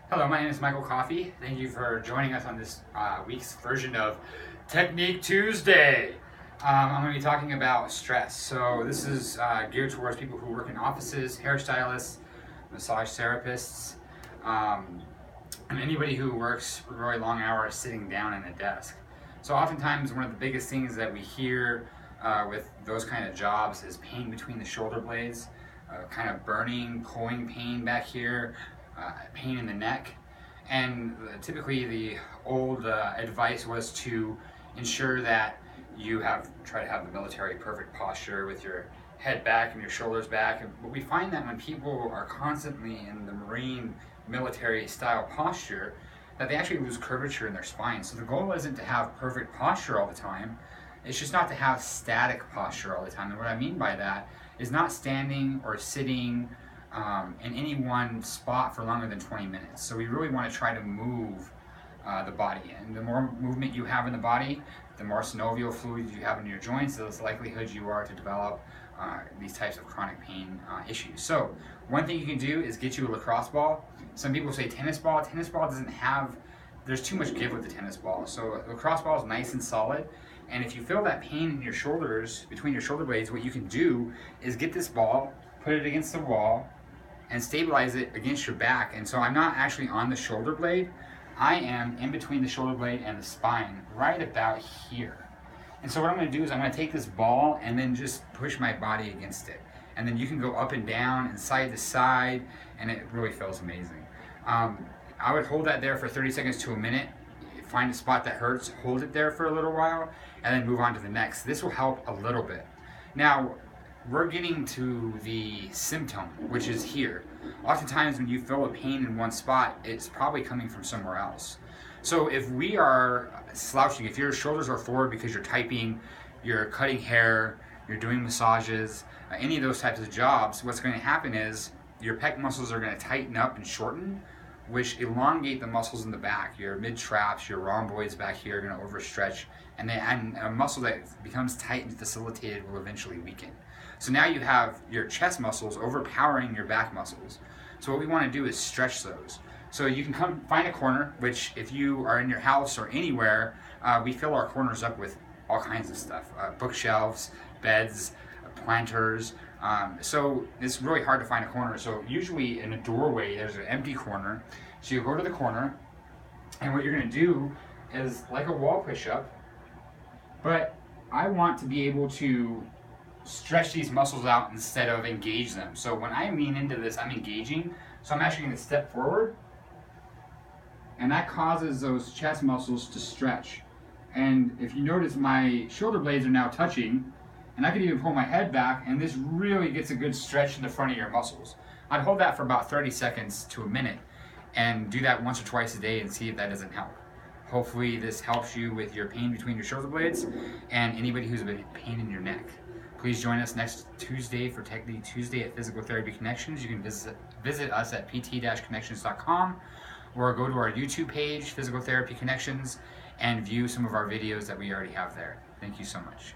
Hello, my name is Michael Coffey. Thank you for joining us on this week's version of Technique Tuesday. I'm going to be talking about stress. So this is geared towards people who work in offices, hairstylists, massage therapists, and anybody who works really long hours sitting down at a desk. So oftentimes one of the biggest things that we hear with those kind of jobs is pain between the shoulder blades, kind of burning, pulling pain back here, pain in the neck. And typically the old advice was to ensure that you try to have the military perfect posture with your head back and your shoulders back. But we find that when people are constantly in the Marine military style posture, that they actually lose curvature in their spine. So the goal isn't to have perfect posture all the time. It's just not to have static posture all the time. And what I mean by that is not standing or sitting in any one spot for longer than 20 minutes. So we really want to try to move the body. And the more movement you have in the body, the more synovial fluid you have in your joints, the less likelihood you are to develop these types of chronic pain issues. So one thing you can do is get you a lacrosse ball. Some people say tennis ball. Tennis ball doesn't have, there's too much give with the tennis ball. So a lacrosse ball is nice and solid. And if you feel that pain in your shoulders, between your shoulder blades, what you can do is get this ball, put it against the wall, and stabilize it against your back. And so I'm not actually on the shoulder blade. I am in between the shoulder blade and the spine, right about here. And so what I'm going to do is I'm going to take this ball and then just push my body against it. And then you can go up and down and side to side, and it really feels amazing. I would hold that there for 30 seconds to a minute. Find a spot that hurts, hold it there for a little while, and then move on to the next. This will help a little bit. Now, we're getting to the symptom, which is here. Oftentimes when you feel a pain in one spot, it's probably coming from somewhere else. So if we are slouching, if your shoulders are forward because you're typing, you're cutting hair, you're doing massages, any of those types of jobs, what's going to happen is your pec muscles are going to tighten up and shorten, which elongate the muscles in the back. Your mid-traps, your rhomboids back here are going to overstretch, and a muscle that becomes tight and facilitated will eventually weaken. So now you have your chest muscles overpowering your back muscles. So what we want to do is stretch those. So you can come find a corner, which if you are in your house or anywhere, we fill our corners up with all kinds of stuff. Bookshelves, beds, planters. So it's really hard to find a corner. So usually in a doorway, there's an empty corner. So you go to the corner, and what you're going to do is like a wall push-up, but I want to be able to stretch these muscles out instead of engage them. So when I lean into this, I'm engaging. So I'm actually going to step forward, and that causes those chest muscles to stretch. And if you notice, my shoulder blades are now touching, and I can even pull my head back, and this really gets a good stretch in the front of your muscles. I'd hold that for about 30 seconds to a minute and do that once or twice a day and see if that doesn't help. Hopefully this helps you with your pain between your shoulder blades and anybody who's been in pain in your neck. Please join us next Tuesday for Technique Tuesday at Physical Therapy Connections. You can visit us at pt-connections.com or go to our YouTube page, Physical Therapy Connections, and view some of our videos that we already have there. Thank you so much.